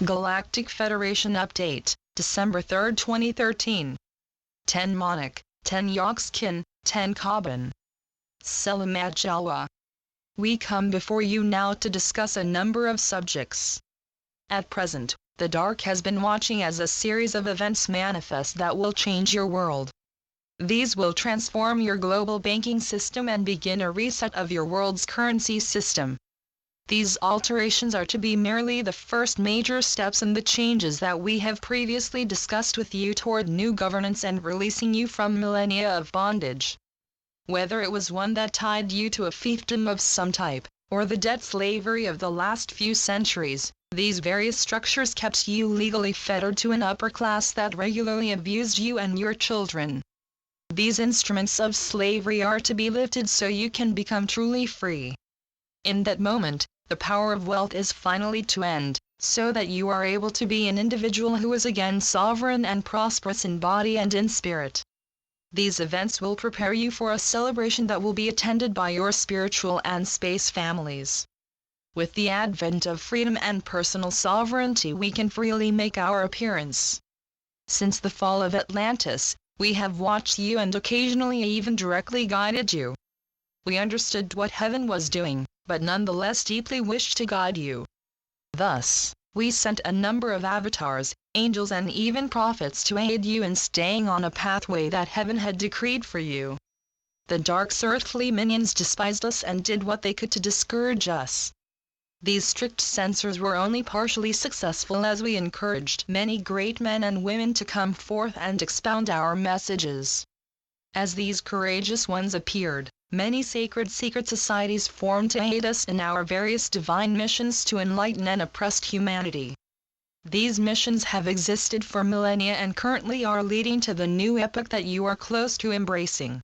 Galactic Federation Update, December 3, 2013. 10 Monarch, 10 Yokskin, 10 Kaban. Selamat Jawa. We come before you now to discuss a number of subjects. At present, the Dark has been watching as a series of events manifest that will change your world. These will transform your global banking system and begin a reset of your world's currency system. These alterations are to be merely the first major steps in the changes that we have previously discussed with you toward new governance and releasing you from millennia of bondage. Whether it was one that tied you to a fiefdom of some type, or the debt slavery of the last few centuries, these various structures kept you legally fettered to an upper class that regularly abused you and your children. These instruments of slavery are to be lifted so you can become truly free. In that moment, the power of wealth is finally to end, so that you are able to be an individual who is again sovereign and prosperous in body and in spirit. These events will prepare you for a celebration that will be attended by your spiritual and space families. With the advent of freedom and personal sovereignty, we can freely make our appearance. Since the fall of Atlantis, we have watched you and occasionally even directly guided you. We understood what heaven was doing, but nonetheless deeply wished to guide you. Thus, we sent a number of avatars, angels and even prophets to aid you in staying on a pathway that heaven had decreed for you. The Dark's earthly minions despised us and did what they could to discourage us. These strict censors were only partially successful as we encouraged many great men and women to come forth and expound our messages. As these courageous ones appeared, many sacred secret societies formed to aid us in our various divine missions to enlighten an oppressed humanity. These missions have existed for millennia and currently are leading to the new epoch that you are close to embracing.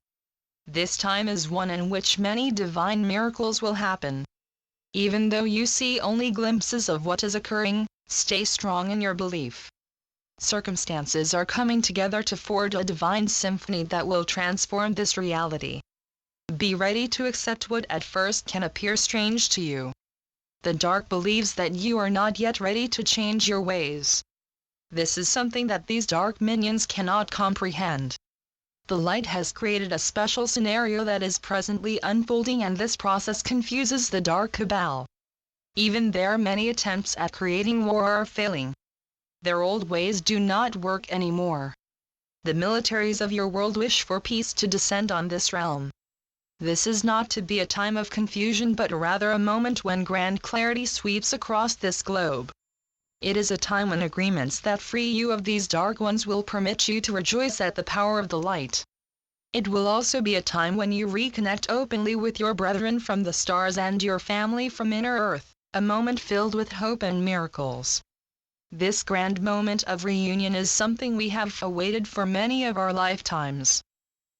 This time is one in which many divine miracles will happen. Even though you see only glimpses of what is occurring, stay strong in your belief. Circumstances are coming together to forge a divine symphony that will transform this reality. Be ready to accept what at first can appear strange to you. The Dark believes that you are not yet ready to change your ways. This is something that these dark minions cannot comprehend. The light has created a special scenario that is presently unfolding, and this process confuses the dark cabal. Even their many attempts at creating war are failing. Their old ways do not work anymore. The militaries of your world wish for peace to descend on this realm. This is not to be a time of confusion but rather a moment when grand clarity sweeps across this globe. It is a time when agreements that free you of these dark ones will permit you to rejoice at the power of the light. It will also be a time when you reconnect openly with your brethren from the stars and your family from inner earth, a moment filled with hope and miracles. This grand moment of reunion is something we have awaited for many of our lifetimes.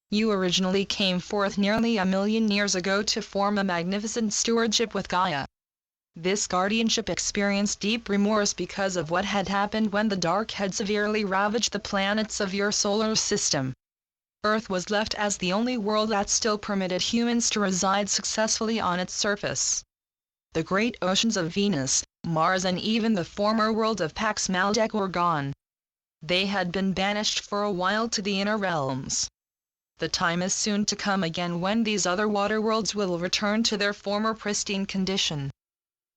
You originally came forth nearly 1,000,000 years ago to form a magnificent stewardship with Gaia. This guardianship experienced deep remorse because of what had happened when the Dark had severely ravaged the planets of your solar system. Earth was left as the only world that still permitted humans to reside successfully on its surface. The great oceans of Venus, Mars and even the former world of Pax Maldek were gone. They had been banished for a while to the inner realms. The time is soon to come again when these other water worlds will return to their former pristine condition.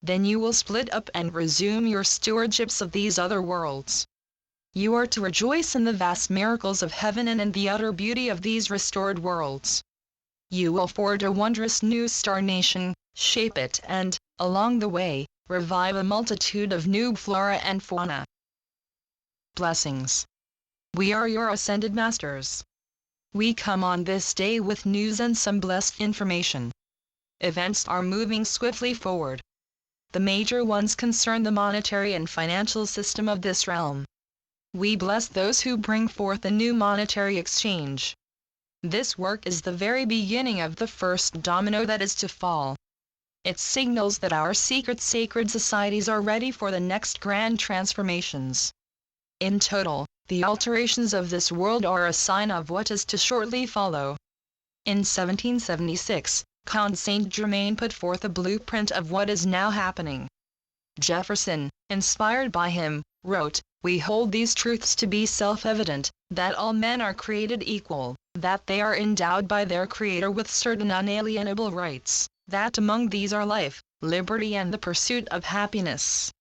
Then you will split up and resume your stewardships of these other worlds. You are to rejoice in the vast miracles of heaven and in the utter beauty of these restored worlds. You will forge a wondrous new star nation, shape it and, along the way, revive a multitude of new flora and fauna. Blessings. We are your ascended masters. We come on this day with news and some blessed information. Events are moving swiftly forward. The major ones concern the monetary and financial system of this realm. We bless those who bring forth a new monetary exchange. This work is the very beginning of the first domino that is to fall. It signals that our secret sacred societies are ready for the next grand transformations. In total, the alterations of this world are a sign of what is to shortly follow. In 1776, Count Saint-Germain put forth a blueprint of what is now happening. Jefferson, inspired by him, wrote, "We hold these truths to be self-evident, that all men are created equal, that they are endowed by their Creator with certain unalienable rights, that among these are life, liberty and the pursuit of happiness.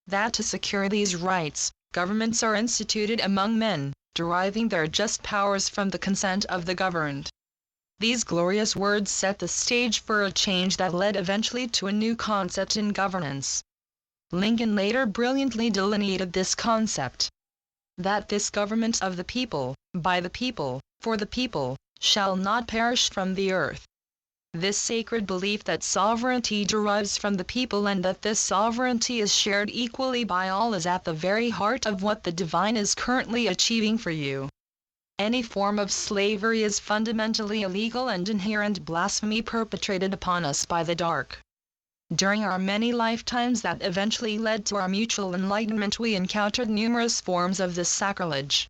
That to secure these rights, governments are instituted among men, deriving their just powers from the consent of the governed." These glorious words set the stage for a change that led eventually to a new concept in governance. Lincoln later brilliantly delineated this concept: that this government of the people, by the people, for the people, shall not perish from the earth. This sacred belief that sovereignty derives from the people and that this sovereignty is shared equally by all is at the very heart of what the divine is currently achieving for you. Any form of slavery is fundamentally illegal and inherent blasphemy perpetrated upon us by the dark. During our many lifetimes that eventually led to our mutual enlightenment, we encountered numerous forms of this sacrilege.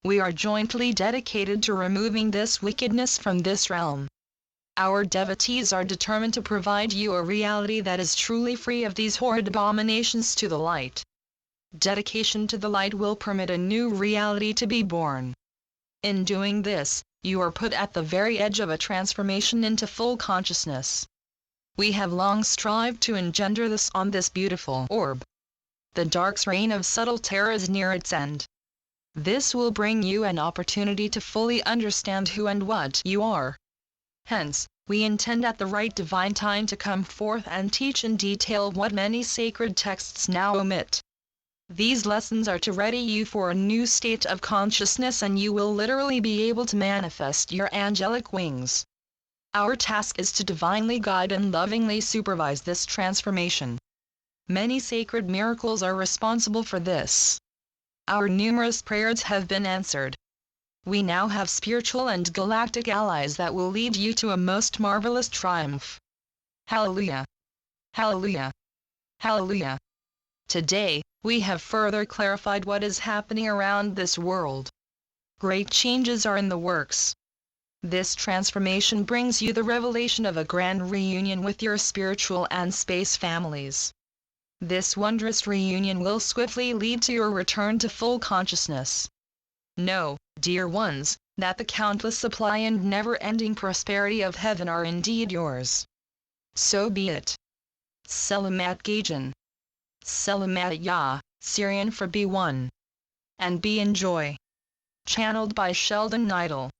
We are jointly dedicated to removing this wickedness from this realm. Our devotees are determined to provide you a reality that is truly free of these horrid abominations to the light. Dedication to the light will permit a new reality to be born. In doing this, you are put at the very edge of a transformation into full consciousness. We have long strived to engender this on this beautiful orb. The dark's reign of subtle terror is near its end. This will bring you an opportunity to fully understand who and what you are. Hence, we intend at the right divine time to come forth and teach in detail what many sacred texts now omit. These lessons are to ready you for a new state of consciousness, and you will literally be able to manifest your angelic wings. Our task is to divinely guide and lovingly supervise this transformation. Many sacred miracles are responsible for this. Our numerous prayers have been answered. We now have spiritual and galactic allies that will lead you to a most marvelous triumph. Hallelujah! Hallelujah! Hallelujah! Today, we have further clarified what is happening around this world. Great changes are in the works. This transformation brings you the revelation of a grand reunion with your spiritual and space families. This wondrous reunion will swiftly lead to your return to full consciousness. Know, dear ones, that the countless supply and never-ending prosperity of heaven are indeed yours. So be it. Selamat Gajan. Selamat Ya, Syrian for B1. And be enjoy. Channeled by Sheldon Neidl.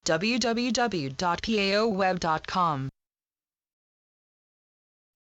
www.paoweb.com